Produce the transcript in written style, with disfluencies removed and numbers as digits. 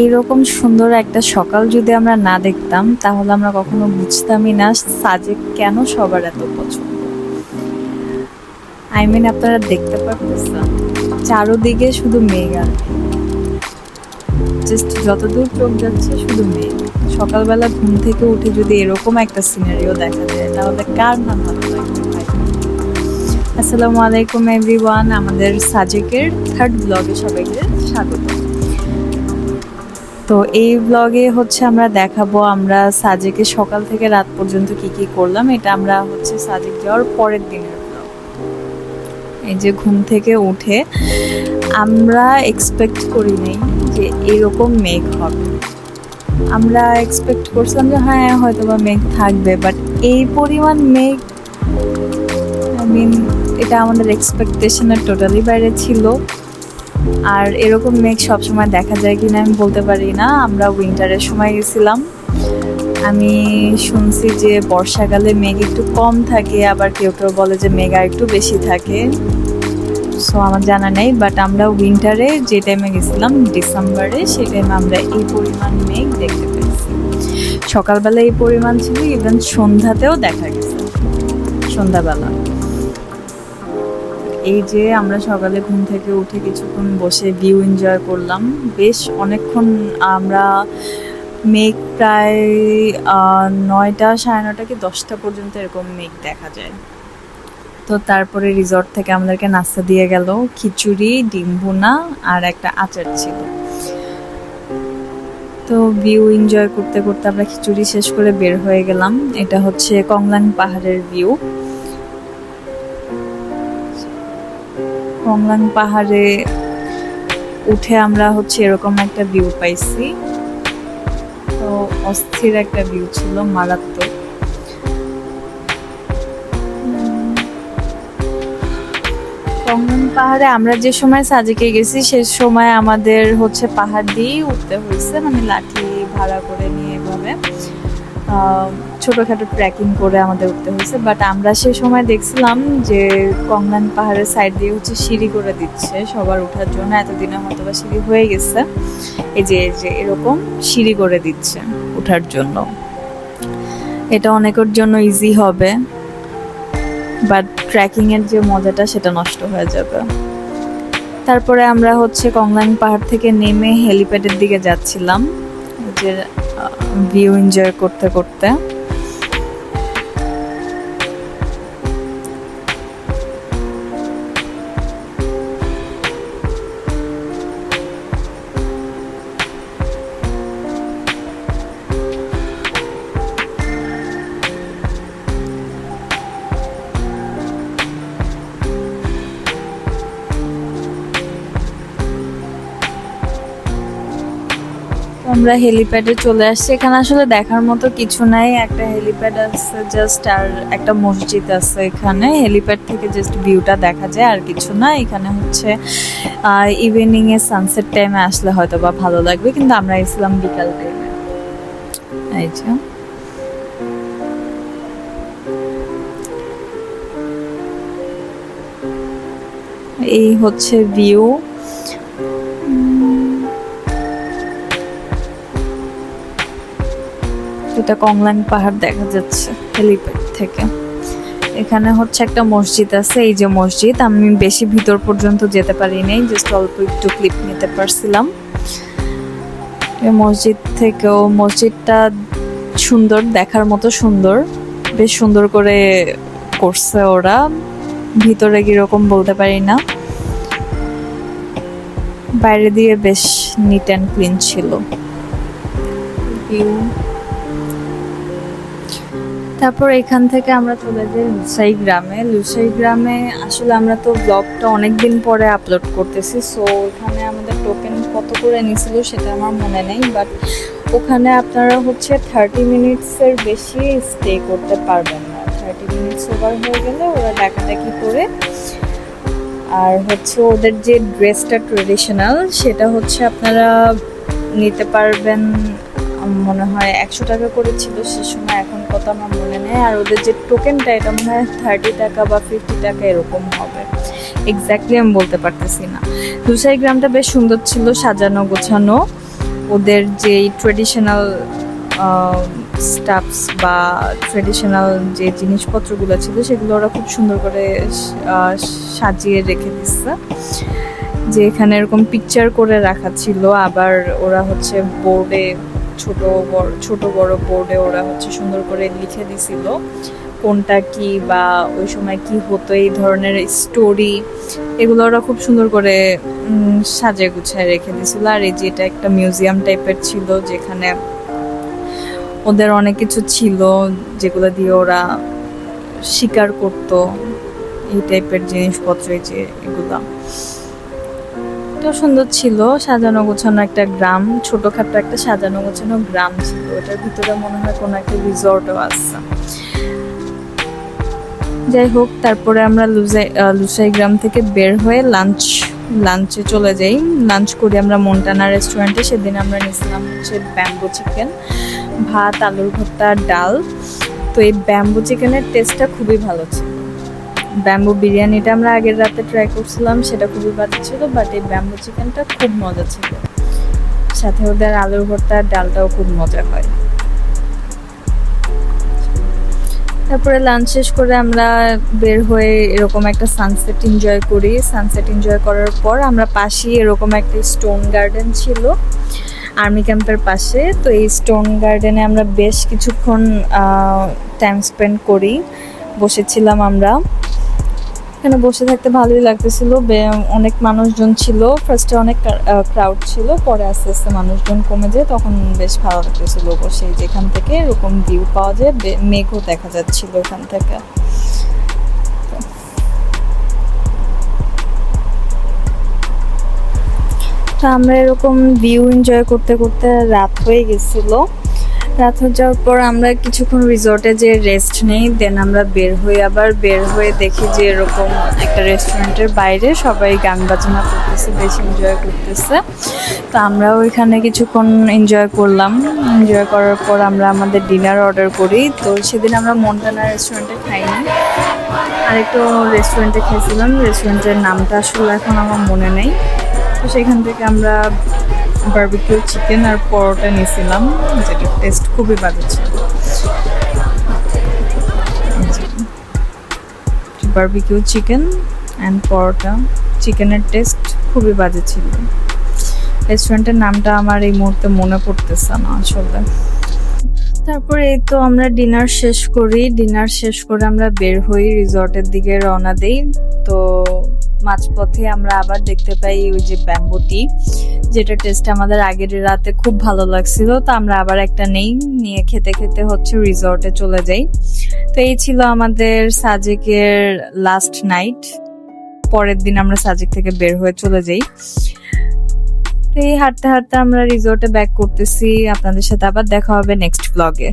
এইরকম সুন্দর একটা সকাল যদি আমরা না দেখতাম তাহলে আমরা কখনো বুঝতামই না সাজেক কেন সবার এত পছন্দ। আপনারা দেখতে পারতেছেন চারোদিকে শুধু মেঘ আর জাস্ট যতদূর চোখ যাচ্ছে শুধু মেঘ। সকালবেলা ঘুম থেকে উঠে যদি এরকম একটা সিনারিও দেখা যায় তাহলে কার না ভালো লাগবে ভাই। আসসালামু আলাইকুম এভরিওয়ান, আমাদের সাজেকের থার্ড ব্লগে সবাইকে স্বাগত। তো এই ব্লগে হচ্ছে আমরা দেখাবো আমরা সাজেকে সকাল থেকে রাত পর্যন্ত কি কি করলাম। এটা আমরা হচ্ছে সাজেক যাওয়ার পরের দিনের ব্লগ। এই যে ঘুম থেকে উঠে আমরা এক্সপেক্ট করি নাই যে এরকম মেঘ হবে। আমরা এক্সপেক্ট করছিলাম যে হ্যাঁ হয়তো বা মেঘ থাকবে, বাট এই পরিমাণ মেঘ এটা আমাদের এক্সপেকটেশনের টোটালি বাইরে ছিল। আর এরকম মেঘ সবসময় দেখা যায় কিনা আমি বলতে পারি না। আমরা উইন্টারের সময় গেছিলাম, আমি শুনছি যে বর্ষাকালে মেঘ একটু কম থাকে, আবার কেউ কেউ বলে যে মেঘ আর একটু বেশি থাকে। সো আমার জানা নেই, বাট আমরা উইন্টারে যে টাইমে গেছিলাম ডিসেম্বরে, সেই টাইমে আমরা এই পরিমাণ মেঘ দেখতে পেয়েছি। সকালবেলা এই পরিমাণ ছিল, ইভেন সন্ধ্যাতেও দেখা গেছে সন্ধ্যাবেলা। এই যে আমরা সকালে ঘুম থেকে উঠে কিছুক্ষণ বসে ভিউ এনজয় করলাম বেশ অনেকক্ষণ। আমরা মেঘ প্রায় 9টা, 9:30 কি 10টা পর্যন্ত এরকম মেঘ দেখা যায়। তো তারপরে রিসর্ট থেকে আমাদেরকে নাস্তা দিয়ে গেল, খিচুড়ি, ডিম ভুনা আর একটা আচার ছিল। তো ভিউ এনজয় করতে করতে আমরা খিচুড়ি শেষ করে বের হয়ে গেলাম। এটা হচ্ছে কংলাং পাহাড়ের ভিউ। কংলাং পাহাড়ে উঠে আমরা হচ্ছে এরকম একটা ভিউ পাইছি। তো অস্থির একটা ভিউ ছিল, মারাত্মক। কংলাং পাহাড়ে আমরা যে সময় সাজেকে গেছি সে সময় আমাদের হচ্ছে পাহাড় দিয়েই উঠতে হয়েছে, মানে লাঠি ভাড়া করে নিয়ে এভাবে ছোটোখাটো ট্রেকিং করে আমাদের উঠতে হয়েছে। বাট আমরা সে সময় দেখছিলাম যে কংলাং পাহাড়ের সাইড দিয়ে হচ্ছে সিঁড়ি করে দিচ্ছে সবার ওঠার জন্য। এতদিনে হয়তো বা সিঁড়ি হয়ে গেছে, এই যে এরকম সিঁড়ি করে দিচ্ছে ওঠার জন্য। এটা অনেকের জন্য ইজি হবে, বাট ট্রেকিং এর যে মজাটা সেটা নষ্ট হয়ে যাবে। তারপরে আমরা হচ্ছে কংলাং পাহাড় থেকে নেমে হেলিপ্যাডের দিকে যাচ্ছিলাম, যে ভিউ এনজয় করতে করতে। আমরা হেলিপ্যাডে চলে আসছি। এখানে আসলে দেখার মতো কিছু নাই, একটা হেলিপ্যাড আছে জাস্ট, আর একটা মসজিদ আছে এখানে। হেলিপ্যাড থেকে জাস্ট ভিউটা দেখা যায়, আর কিছু না। এখানে হচ্ছে ইভিনিং এ সানসেট টাইমে আসলে হয়তো বা ভালো লাগবে, কিন্তু আমরা এসেছিলাম বিকাল টাইমে। এই যে এই হচ্ছে ভিউ। এটা কংলাং পাহাড় দেখা যাচ্ছে হেলিপ্যাড থেকে। এখানে হচ্ছে একটা মসজিদ আছে, এই যে মসজিদ। আমি বেশি ভিতর পর্যন্ত যেতে পারি নাই, জাস্ট অল্প একটু ক্লিপ নিতে পারছিলাম। মসজিদটা সুন্দর, দেখার মতো সুন্দর, বেশ সুন্দর করে করছে ওরা। ভিতরে কিরকম বলতে পারি না, বাইরে দিয়ে বেশ নিট অ্যান্ড ক্লিন ছিল ভিউ। তারপর এখান থেকে আমরা চলে যাই লুসাই গ্রামে। লুসাই গ্রামে আসলে আমরা তো ব্লগটা অনেকদিন পরে আপলোড করতেছি, সো ওখানে আমাদের টোকেন কত করে নিয়েছিল সেটা আমার মনে নেই, বাট ওখানে আপনারা হচ্ছে 30 মিনিটসের বেশি স্টে করতে পারবেন না। 30 মিনিটস ওভার হয়ে গেলে ওরা ডাকাডাকি করে। আর হচ্ছে ওদের যে ড্রেসটা ট্রেডিশনাল সেটা হচ্ছে আপনারা নিতে পারবেন, মনে হয় 100 টাকা করে ছিল সে সময়, এখন কত আমার মনে নেই। আর ওদের যে টোকেনটা এটা মনে হয় 30 টাকা বা 50 টাকা এরকম হবে, এক্স্যাক্টলি আমি বলতে পারতেছি না। লুসাই গ্রামটা বেশ সুন্দর ছিল, সাজানো গোছানো। ওদের যেই ট্রেডিশনাল স্টাফস বা ট্রেডিশনাল যে জিনিসপত্রগুলো ছিল সেগুলো ওরা খুব সুন্দর করে সাজিয়ে রেখে দিচ্ছে, যে এখানে এরকম পিকচার করে রাখা ছিল। আবার ওরা হচ্ছে বোর্ডে ছোট বড় বোর্ডে ওরা হচ্ছে সুন্দর করে লিখে দিছিল কোনটা কি বা ওই সময় কি হতো, এই ধরনের স্টোরি এগুলো ওরা খুব সুন্দর করে সাজিয়ে গুছায় রেখে দিছিল। আর এই যে এটা একটা মিউজিয়াম টাইপের ছিল, যেখানে ওদের অনেক কিছু ছিল যেগুলো দিয়ে ওরা শিকার করতো, এই টাইপের জিনিসপত্র, এই যে এগুলা এটাও সুন্দর ছিল। সাজানো গোছানো একটা গ্রাম, ছোটখাটো একটা সাজানো গোছানো গ্রাম ছিল। ওটার ভিতরে মনে হয় কোনো একটা রিসর্টও আছে। যাই হোক, তারপরে আমরা লুসাই গ্রাম থেকে বের হয়ে লাঞ্চে চলে যাই। লাঞ্চ করি আমরা মন্টানা রেস্টুরেন্টে। সেদিন আমরা নিয়েছিলাম হচ্ছে ব্যাম্বো চিকেন, ভাত, আলুর ভর্তা, ডাল। তো এই ব্যাম্বো চিকেনের টেস্টটা খুবই ভালো ছিল। ব্যাম্বো বিরিয়ানিটা আমরা আগের রাতে ট্রাই করছিলাম, সেটা খুবই ভালো ছিল, বাট এই ব্যাম্বো চিকেনটা খুব মজা ছিল। সাথে ওদের আলুর ভর্তা, ডালটাও খুব মজা হয়। তারপরে লাঞ্চ শেষ করে আমরা বের হয়ে এরকম একটা সানসেট এনজয় করি। সানসেট এনজয় করার পর আমরা পাশেই এরকম একটা স্টোন গার্ডেন ছিল আর্মি ক্যাম্পের পাশে। তো এই স্টোন গার্ডেনে আমরা বেশ কিছুক্ষণ টাইম স্পেন্ড করি, বসেছিলাম আমরা। এখানে বসে থাকতে ভালোই লাগতেছিল, অনেক মানুষজন ছিল। ফার্স্টে অনেক ক্রাউড ছিল, পরে আস্তে আস্তে মানুষজন কমে যায়, তখন বেশ ভালো লাগতেছিল বসে। যেখান থেকে এরকম ভিউ পাওয়া যায়, মেঘও দেখা যাচ্ছিল এখান থেকে। তো আমরা এরকম ভিউ এনজয় করতে করতে রাত হয়ে গেছিল। রাত হয়ে যাওয়ার পর আমরা কিছুক্ষণ রিসর্টে যে রেস্ট নেই, দেন আমরা বের হয়ে দেখি যে এরকম একটা রেস্টুরেন্টের বাইরে সবাই গান বাজনা করতেছে, বেশ এনজয় করতেছে। তো আমরাও এখানে কিছুক্ষণ এনজয় করলাম। এনজয় করার পর আমরা আমাদের ডিনার অর্ডার করি। তো সেদিন আমরা মন্টানা রেস্টুরেন্টে খাইনি, আরেকটু রেস্টুরেন্টে খেয়েছিলাম। রেস্টুরেন্টের নামটা আসলে এখন আমার মনে নেই। তো সেখান থেকে আমরা বারবিকিউ চিকেন আর পরোটা নিয়েছিলাম, যেটা টেস্ট খুবই বাজে ছিল। বারবিকিউ চিকেন অ্যান্ড পরোটা, চিকেনের টেস্ট খুবই বাজে ছিল। রেস্টুরেন্টের নামটা আমার এই মুহূর্তে মনে পড়তেছে না আসলে। তারপরে এই তো আমরা ডিনার শেষ করে আমরা বের হই, রিসর্টের দিকে রওনা দেই। তো মাঝপথে আমরা আবার দেখতে পাই ওই যে ব্যাম্বো টি, যেটা টেস্ট আমাদের আগের রাতে খুব ভালো লাগছিল। তো আমরা আবার একটা নিয়ে খেতে খেতে হচ্ছে রিসর্টে চলে যাই। তো এই ছিল আমাদের সাজেকের লাস্ট নাইট। পরের দিন আমরা সাজেক থেকে বের হয়ে চলে যাই। এই হাঁটতে হাঁটতে আমরা রিসর্টে ব্যাক করতেছি। আপনাদের সাথে আবার দেখা হবে নেক্সট ব্লগে।